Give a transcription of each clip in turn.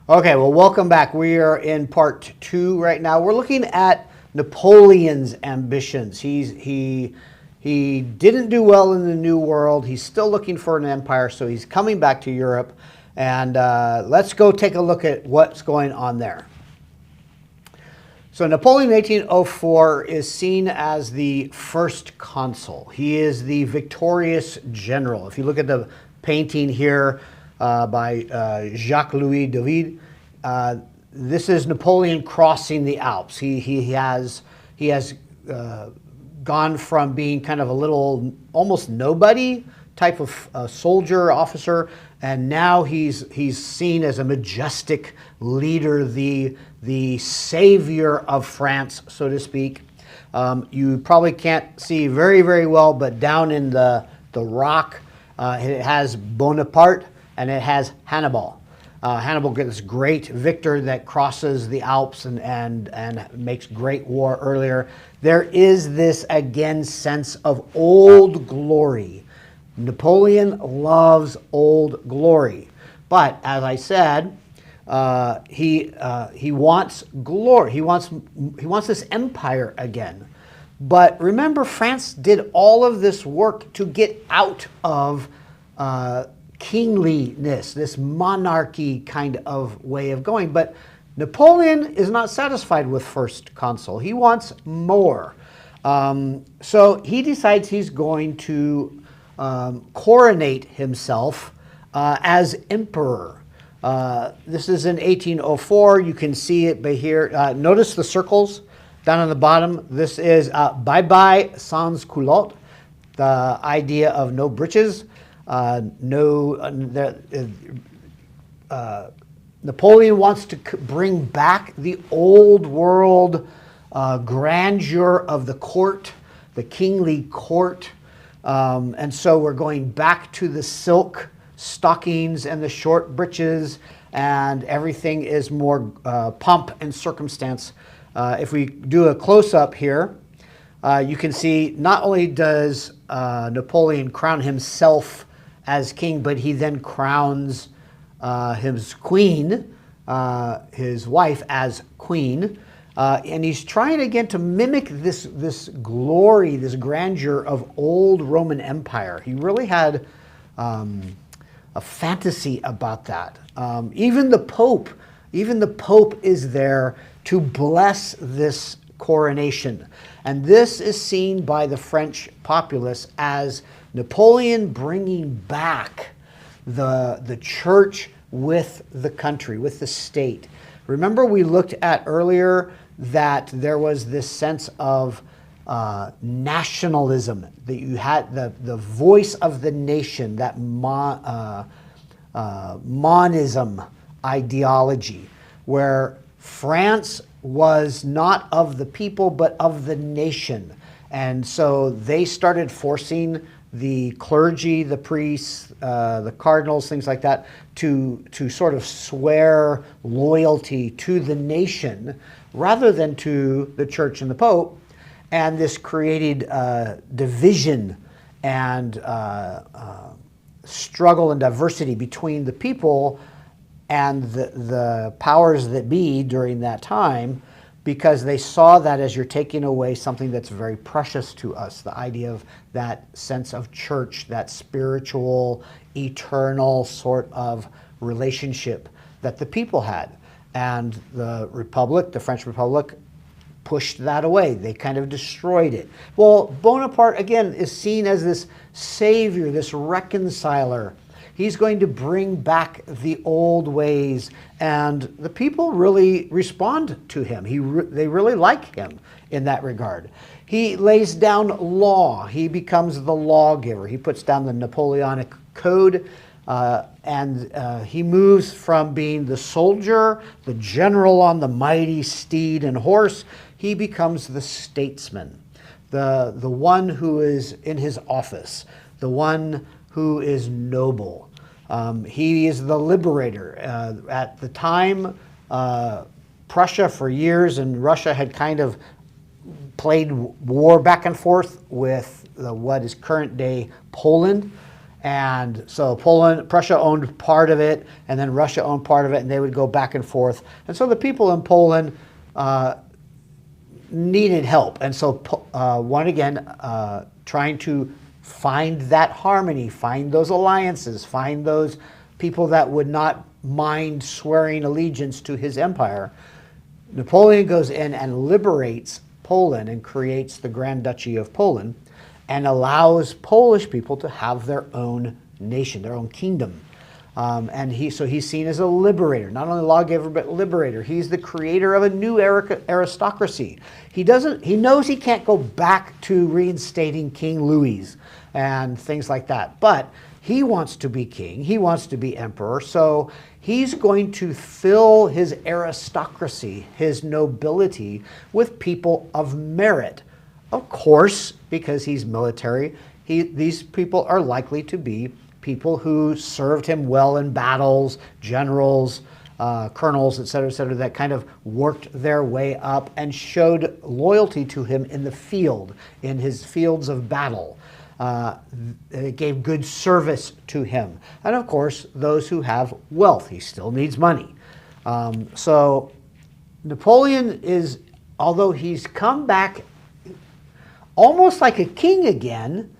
Okay, well, welcome back. We are in part two right now. We're looking at Napoleon's ambitions. He didn't do well in the New World. He's still looking for an empire, so he's coming back to Europe. And let's go take a look at what's going on there. So Napoleon in 1804 is seen as the first consul. He is the victorious general. If you look at the painting here by Jacques-Louis David, this is Napoleon crossing the Alps. He has gone from being kind of a little almost nobody type of soldier officer, and now he's seen as a majestic leader, the savior of France, so to speak. You probably can't see very, very well, but down in the rock, it has Bonaparte and it has Hannibal. Hannibal gets this great victor that crosses the Alps and makes great war earlier. There is this, again, sense of old glory. Napoleon loves old glory. But, as I said, he wants glory. He wants this empire again. But remember, France did all of this work to get out of kingliness, this monarchy kind of way of going. But Napoleon is not satisfied with first consul. He wants more. So he decides he's going to coronate himself as emperor. This is in 1804. You can see it by here. Notice the circles down on the bottom. This is bye-bye sans culotte, the idea of no breeches. Napoleon wants to bring back the old world grandeur of the court, the kingly court. And so we're going back to the silk stockings and the short breeches, and everything is more pomp and circumstance. If we do a close-up here, you can see not only does Napoleon crown himself as king, but he then crowns his queen, his wife, as queen. And he's trying again to mimic this glory, this grandeur of old Roman Empire. He really had a fantasy about that. Even the Pope is there to bless this coronation. And this is seen by the French populace as Napoleon bringing back the church with the country, with the state. Remember, we looked at earlier that there was this sense of nationalism, that you had the voice of the nation, that monism ideology, where France was not of the people but of the nation. And so they started forcing the clergy, the priests, the cardinals, things like that, to sort of swear loyalty to the nation rather than to the church and the Pope. And this created division and struggle and diversity between the people and the powers that be during that time, because they saw that as you're taking away something that's very precious to us, the idea of that sense of church, that spiritual, eternal sort of relationship that the people had. And the Republic, the French Republic, pushed that away. They kind of destroyed it. Well, Bonaparte, again, is seen as this savior, this reconciler. He's going to bring back the old ways, and the people really respond to him. They really like him in that regard. He lays down law. He becomes the lawgiver. He puts down the Napoleonic Code, and he moves from being the soldier, the general on the mighty steed and horse. He becomes the statesman, the one who is in his office, the one who is noble. He is the liberator. At the time, Prussia for years and Russia had kind of played war back and forth with what is current day Poland. And so Prussia owned part of it, and then Russia owned part of it, and they would go back and forth. And so the people in Poland needed help. And so, trying to find that harmony, find those alliances, find those people that would not mind swearing allegiance to his empire, Napoleon goes in and liberates Poland and creates the Grand Duchy of Poland and allows Polish people to have their own nation, their own kingdom. And he's seen as a liberator, not only lawgiver, but liberator. He's the creator of a new aristocracy. He knows he can't go back to reinstating King Louis and things like that. But he wants to be king. He wants to be emperor. So he's going to fill his aristocracy, his nobility, with people of merit. Of course, because he's military, these people are likely to be people who served him well in battles, generals, colonels, et cetera, that kind of worked their way up and showed loyalty to him in the field, in his fields of battle. It gave good service to him. And of course, those who have wealth. He still needs money. So Napoleon is, although he's come back almost like a king again,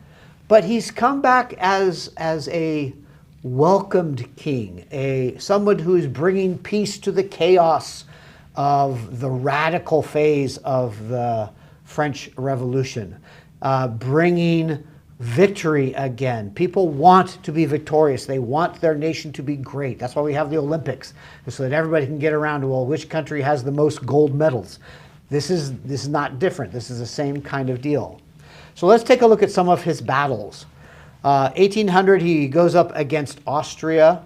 but he's come back as a welcomed king, someone who is bringing peace to the chaos of the radical phase of the French Revolution, bringing victory again. People want to be victorious. They want their nation to be great. That's why we have the Olympics, so that everybody can get around to, well, which country has the most gold medals? This is not different. This is the same kind of deal. So let's take a look at some of his battles. 1800, he goes up against Austria.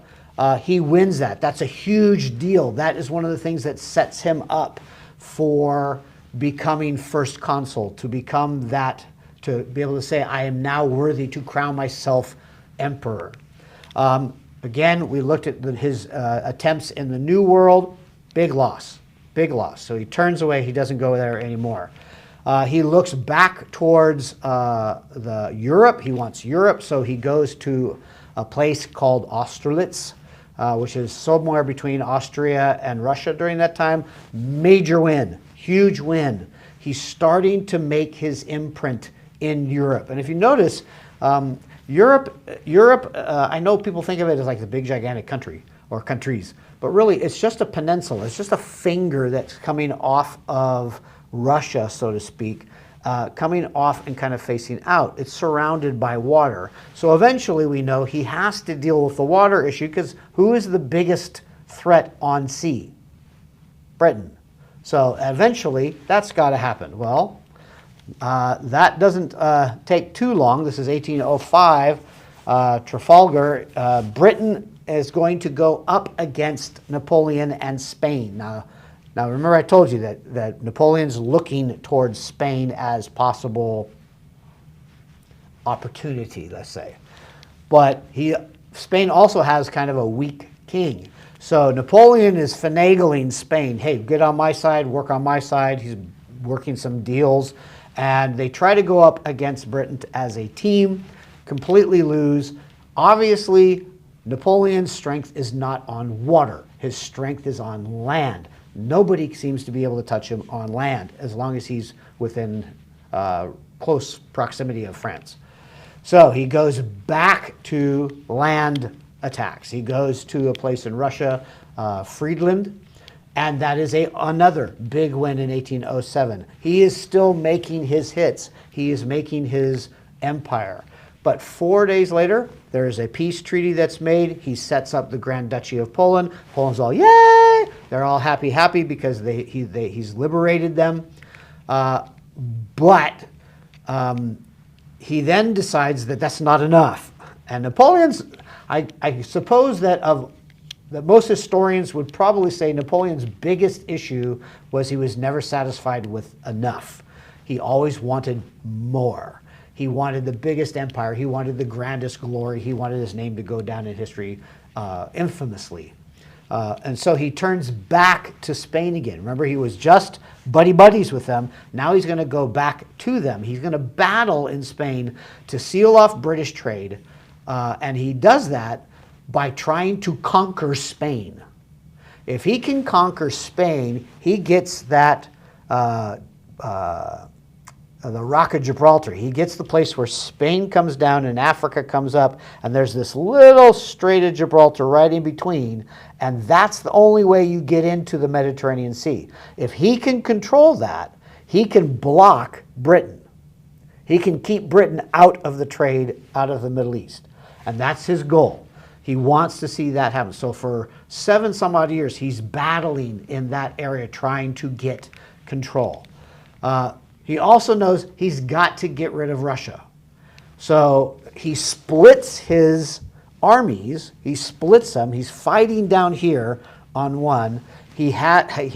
He wins that. That's a huge deal. That is one of the things that sets him up for becoming first consul, to become that, to be able to say, I am now worthy to crown myself emperor. Again, we looked at his attempts in the New World. Big loss. Big loss. So he turns away. He doesn't go there anymore. He looks back towards Europe. He wants Europe, so he goes to a place called Austerlitz, which is somewhere between Austria and Russia during that time. Major win, huge win. He's starting to make his imprint in Europe. And if you notice, Europe, I know people think of it as like the big gigantic country or countries, but really it's just a peninsula. It's just a finger that's coming off of Russia, so to speak, coming off and kind of facing out. It's surrounded by water. So eventually we know he has to deal with the water issue, because who is the biggest threat on sea? Britain. So eventually that's got to happen. Well, that doesn't take too long. This is 1805. Trafalgar. Britain is going to go up against Napoleon and Spain. Now remember, I told you that Napoleon's looking towards Spain as possible opportunity, let's say. But Spain also has kind of a weak king. So Napoleon is finagling Spain. Hey, get on my side, work on my side. He's working some deals. And they try to go up against Britain as a team, completely lose. Obviously, Napoleon's strength is not on water. His strength is on land. Nobody seems to be able to touch him on land as long as he's within close proximity of France. So he goes back to land attacks. He goes to a place in Russia, Friedland, and that is another big win in 1807. He is still making his hits. He is making his empire. But 4 days later, there is a peace treaty that's made. He sets up the Grand Duchy of Poland. Poland's all, yay! They're all happy because he's liberated them. But he then decides that that's not enough. And Napoleon's, I suppose that most historians would probably say Napoleon's biggest issue was he was never satisfied with enough. He always wanted more. He wanted the biggest empire. He wanted the grandest glory. He wanted his name to go down in history infamously. And so he turns back to Spain again. Remember, he was just buddies with them. Now he's going to go back to them. He's going to battle in Spain to seal off British trade, And he does that by trying to conquer Spain. If he can conquer Spain, he gets that, the Rock of Gibraltar. He gets the place where Spain comes down and Africa comes up, and there's this little Strait of Gibraltar right in between, and that's the only way you get into the Mediterranean Sea. If he can control that, he can block Britain. He can keep Britain out of the trade, out of the Middle East. And that's his goal. He wants to see that happen. So for 7 some odd years, he's battling in that area, trying to get control. He also knows he's got to get rid of Russia. So he splits his armies. He splits them. He's fighting down here on one. He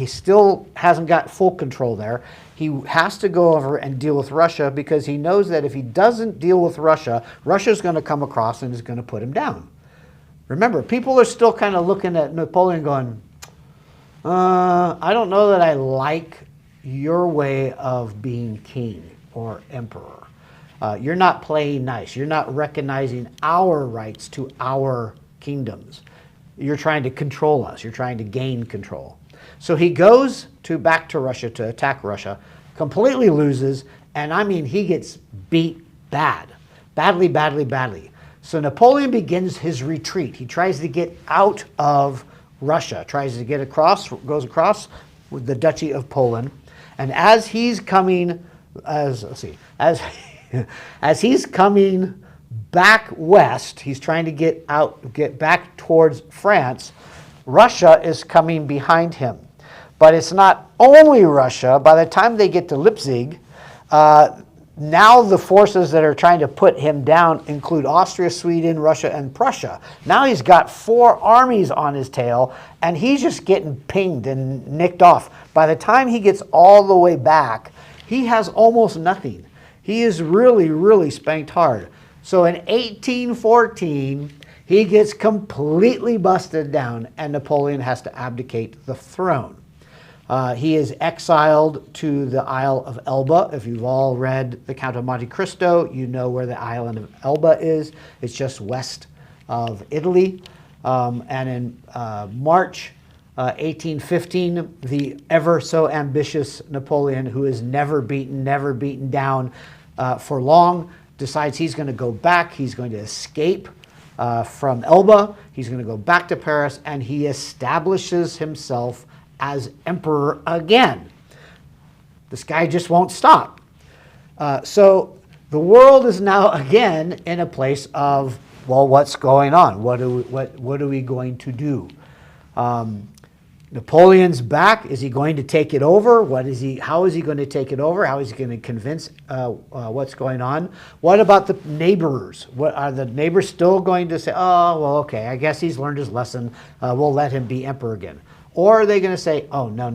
still hasn't got full control there. He has to go over and deal with Russia because he knows that if he doesn't deal with Russia, Russia's going to come across and is going to put him down. Remember, people are still kind of looking at Napoleon going, I don't know that I like your way of being king or emperor. You're not playing nice. You're not recognizing our rights to our kingdoms. You're trying to control us. You're trying to gain control. So he goes back to Russia to attack Russia, completely loses, and I mean he gets beat badly, badly, badly. So Napoleon begins his retreat. He tries to get out of Russia, tries to get across, goes across with the Duchy of Poland, and as he's coming, as he's coming back west, he's trying to get back towards France. Russia is coming behind him. But it's not only Russia. By the time they get to Leipzig, now the forces that are trying to put him down include Austria, Sweden, Russia, and Prussia. Now he's got 4 armies on his tail, and he's just getting pinged and nicked off. By the time he gets all the way back, he has almost nothing. He is really, really spanked hard. So in 1814, he gets completely busted down, and Napoleon has to abdicate the throne. He is exiled to the Isle of Elba. If you've all read The Count of Monte Cristo, you know where the island of Elba is. It's just west of Italy. And in March 1815, the ever so ambitious Napoleon, who is never beaten down for long, decides he's going to go back. He's going to escape from Elba. He's going to go back to Paris, and he establishes himself as emperor again. This guy just won't stop. So the world is now again in a place of, well, what's going on? What are we going to do? Napoleon's back. Is he going to take it over? How is he going to take it over? How is he going to convince what's going on? What about the neighbors? Are the neighbors still going to say, oh, well, okay, I guess he's learned his lesson. We'll let him be emperor again. Or are they going to say, oh, no,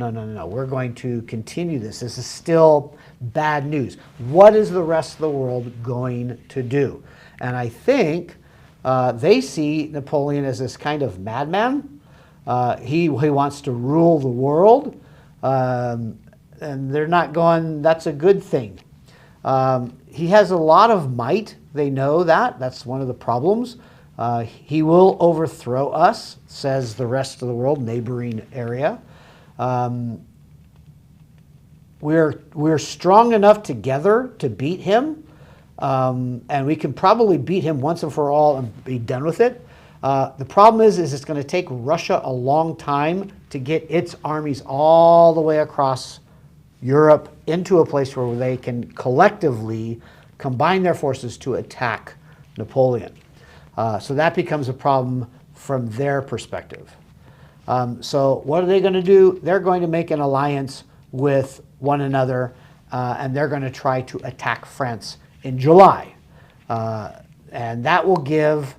we're going to continue this. This is still bad news. What is the rest of the world going to do? And I think they see Napoleon as this kind of madman. He wants to rule the world. And they're not going, that's a good thing. He has a lot of might. They know that. That's one of the problems. He will overthrow us, says the rest of the world, neighboring area. We're strong enough together to beat him, and we can probably beat him once and for all and be done with it. The problem is it's going to take Russia a long time to get its armies all the way across Europe into a place where they can collectively combine their forces to attack Napoleon. So that becomes a problem from their perspective. So what are they going to do? They're going to make an alliance with one another, and they're going to try to attack France in July. And that will give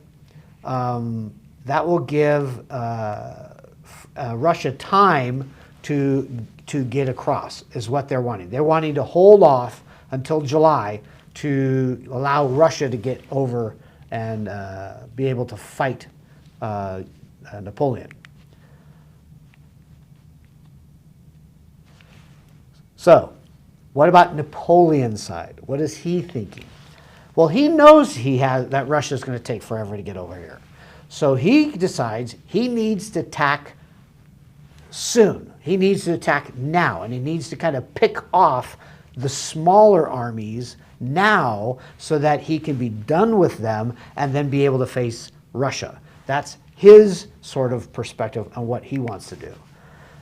Russia time to get across, is what they're wanting. They're wanting to hold off until July to allow Russia to get over and be able to fight Napoleon. So, what about Napoleon's side? What is he thinking? Well, he knows that Russia's going to take forever to get over here. So he decides he needs to attack soon. He needs to attack now, and he needs to kind of pick off the smaller armies now so that he can be done with them and then be able to face Russia. That's his sort of perspective on what he wants to do.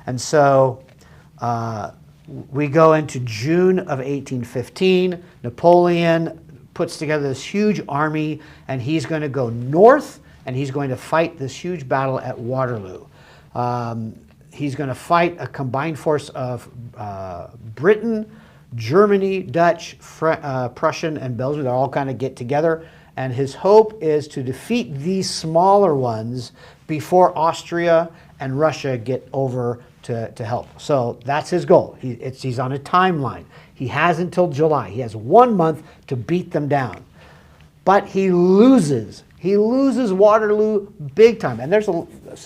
And so we go into June of 1815. Napoleon puts together this huge army, and he's going to go north, and he's going to fight this huge battle at Waterloo. He's going to fight a combined force of Britain, Germany, Dutch, Prussian, and Belgium. They all kind of get together, and his hope is to defeat these smaller ones before Austria and Russia get over to help. So that's his goal. He's on a timeline. He has until July. He has 1 month to beat them down. But he loses. He loses Waterloo big time. And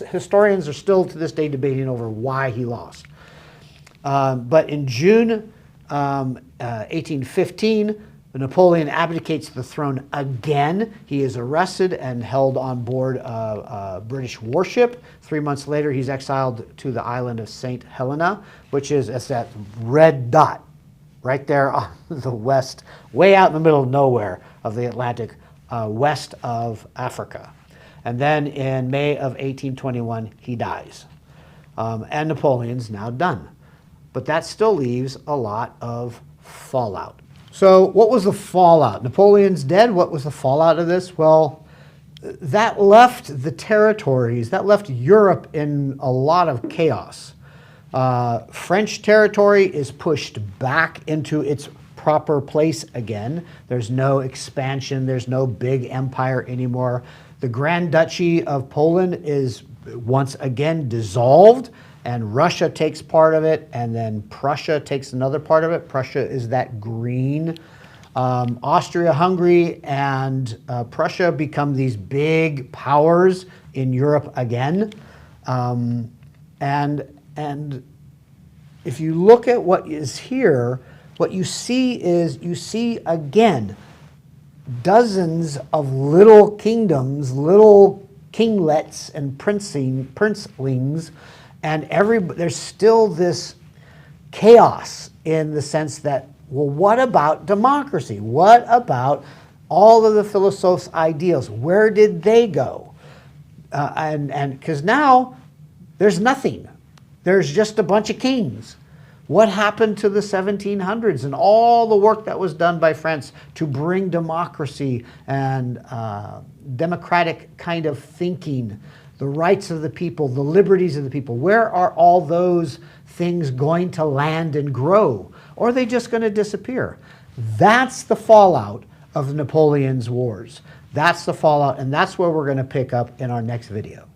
historians are still to this day debating over why he lost. But in June 1815, Napoleon abdicates the throne again. He is arrested and held on board a British warship. 3 months later, he's exiled to the island of St. Helena, which is that red dot right there on the west, way out in the middle of nowhere of the Atlantic, west of Africa. And then in May of 1821, he dies. And Napoleon's now done. But that still leaves a lot of fallout. So what was the fallout? Napoleon's dead. What was the fallout of this? Well, that left the territories, that left Europe in a lot of chaos. French territory is pushed back into its proper place again. There's no expansion. There's no big empire anymore. The Grand Duchy of Poland is once again dissolved, and Russia takes part of it, and then Prussia takes another part of it. Prussia is that green. Austria-Hungary and Prussia become these big powers in Europe again. And if you look at what is here, what you see again dozens of little kingdoms, little kinglets and princelings, and there's still this chaos in the sense that, well, what about democracy? What about all of the Philosophes' ideals? Where did they go? And because now there's nothing. There's just a bunch of kings. What happened to the 1700s and all the work that was done by France to bring democracy and democratic kind of thinking, the rights of the people, the liberties of the people? Where are all those things going to land and grow? Or are they just going to disappear? That's the fallout of Napoleon's wars. That's the fallout, and that's where we're going to pick up in our next video.